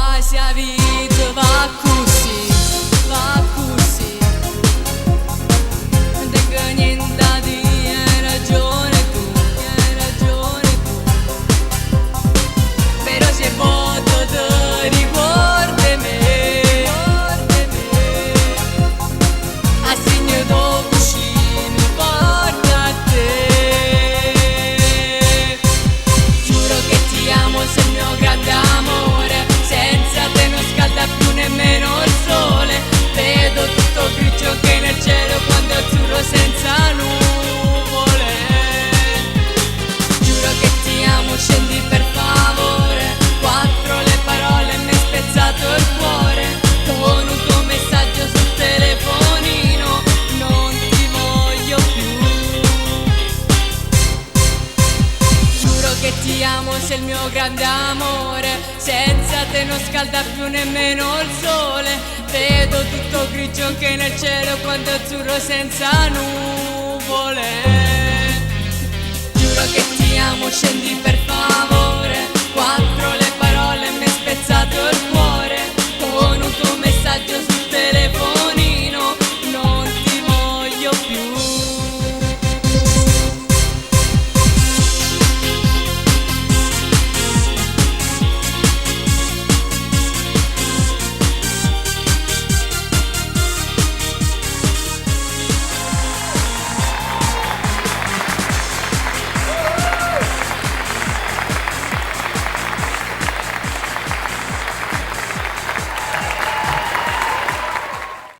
quasi a vita va così, va così. Non tengo niente da dire, hai ragione tu, hai ragione tu. Però se voto ti ricordi me, a segno dopo mi porta a te. Giuro che ti amo, sei il mio grande amore. Senza te non scalda più nemmeno il sole. Vedo tutto grigio che nel cielo quando è azzurro senza nuvole. Giuro che ti amo, scendi per favore. Quattro le parole mi hai spezzato il cuore. Con un tuo messaggio sul telefonino non ti voglio più. Giuro che ti amo, sei il mio grande amore. Senza te non scalda più nemmeno il sole. Vedo tutto grigio anche nel cielo quando è azzurro senza nuvole. Giuro che ti amo, scendi per favore.